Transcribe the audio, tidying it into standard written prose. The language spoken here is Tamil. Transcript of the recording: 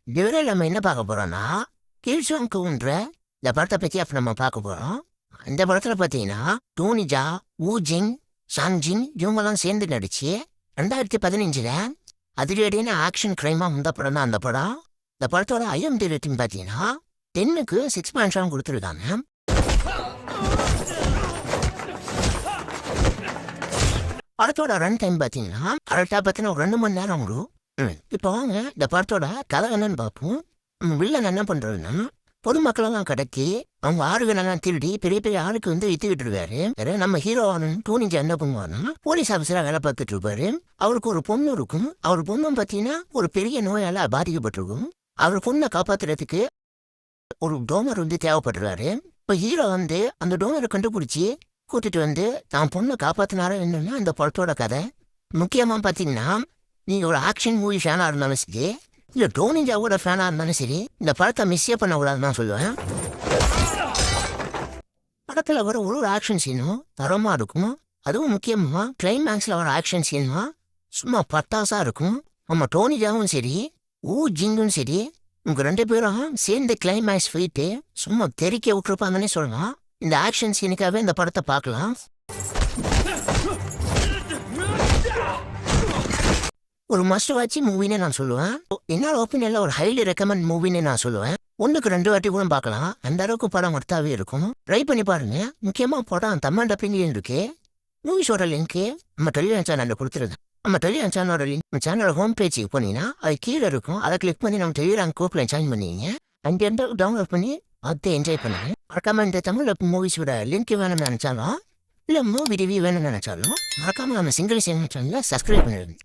இதுவரை நம்ம என்ன பார்க்க போறோம்னா கீழ்சோங்குன்ற இந்த படத்தை பற்றி அப்போ நம்ம பார்க்க போகிறோம். இந்த படத்தில் பார்த்தீங்கன்னா டோனிஜா, ஊஜிங், சான்ஜின் இவங்கெல்லாம் சேர்ந்து நடிச்சு 2015 அதிரடியான ஆக்ஷன் கிரைமாக வந்த படம் தான் அந்த படம். இந்த படத்தோட IMDb ரேட்டிங் பார்த்தீங்கன்னா 10க்கு 6.7 கொடுத்துருக்காங்க. படத்தோட ரன் டைம் பார்த்தீங்கன்னா கரெக்டாக பார்த்தீங்கன்னா ஒரு 2 மணி நேரம் வரும். இப்போ வாங்க இந்த படத்தோட கதை என்னன்னு பார்ப்போம். வில்லன் என்ன பண்ணுறதுன்னா பொதுமக்களெல்லாம் கடக்கி அவங்க ஆறுகளெல்லாம் திருடி பெரிய பெரிய ஆளுக்கு வித்து விட்டுருவாரு. நம்ம ஹீரோவான டோனிஜா என்ன பண்ணுவாருன்னா போலீஸ் ஆஃபீஸராக வேலை பார்த்துட்டு இருப்பாரு. அவருக்கு ஒரு பொண்ணு இருக்கும். அவர் பொண்ணும் பார்த்தீங்கன்னா ஒரு பெரிய நோயால பாதிக்கப்பட்டிருக்கும். அவர் பொண்ணை காப்பாத்துறதுக்கு ஒரு டோனர் தேவைப்படுறாரு. இப்போ ஹீரோ அந்த டோனரை கண்டுபிடிச்சி கூட்டிட்டு தான் பொண்ணை காப்பாத்தினாரோ என்னன்னா இந்த படத்தோட கதை. முக்கியமாக பார்த்தீங்கன்னா நீங்கள் ஒரு ஆக்ஷன் மூவி ஃபேனாக இருந்தாலும் சரி, இல்லை டோனிஜாவோட ஃபேனாக இருந்தாலும் சரி, இந்த படத்தை மிஸ்ஸே பண்ணக்கூடாதுன்னு தான் சொல்லுவேன். படத்தில் வர ஒரு ஆக்ஷன் சீனும் தரமாக இருக்கும். அதுவும் முக்கியமாக கிளைமேக்ஸில் வர ஆக்ஷன் சீனும் சும்மா பட்டாசாக இருக்கும். நம்ம டோனிஜாவும் சரி, ஜிங்கும் சரி, உங்க 2 பேரும் சேர்ந்து கிளைமேக்ஸ் போயிட்டு சும்மா தெறிக்க விட்டுருப்பாங்கன்னே சொல்லலாம். இந்த ஆக்ஷன் சீனுக்காகவே இந்த படத்தை பார்க்கலாம். ஒரு மஸ்ட் வாட்ச் மூவின்னு நான் சொல்லுவேன். என்னோட ஒப்பீனியன்ல ஒரு ஹைலி ரெக்கமெண்ட் மூவின்னு நான் சொல்லுவேன். 1க்கு 2 வாட்டி கூட பார்க்கலாம். அந்த அளவுக்கு படம் ஒர்த்தாவே இருக்கும். ட்ரை பண்ணி பாருங்க. முக்கியமா படம் தமிழ் டப்பிங்லேயும் இருக்கு. மூவிஸோட லிங்க்கு நம்ம டெலிவிஷன் சேனலில் கொடுத்துருக்கேன். நம்ம டெலிவிஷன் சேனலோட லிங்க் நம்ம சேனலோட ஹோம் பேஜுக்கு போனீங்கன்னா அது கீழே இருக்கும். அதை கிளிக் பண்ணி நம்ம டெலிகிராம் குரூப்பில் ஜாயின் பண்ணிங்க. அங்கேருந்து டவுன்லோட் பண்ணி அதை என்ஜாய் பண்ணுங்க. மறக்காம இந்த தமிழ் மூவிஸோட லிங்க் வேணும்னு நினைச்சாலும் இல்லை மூவி ரிவ்யூ வேணும்னு நினைச்சாலும் மறக்காம நம்ம சிங்கிள் சேனல் சேனலில் சப்ஸ்கிரைப் பண்ணிடுங்க.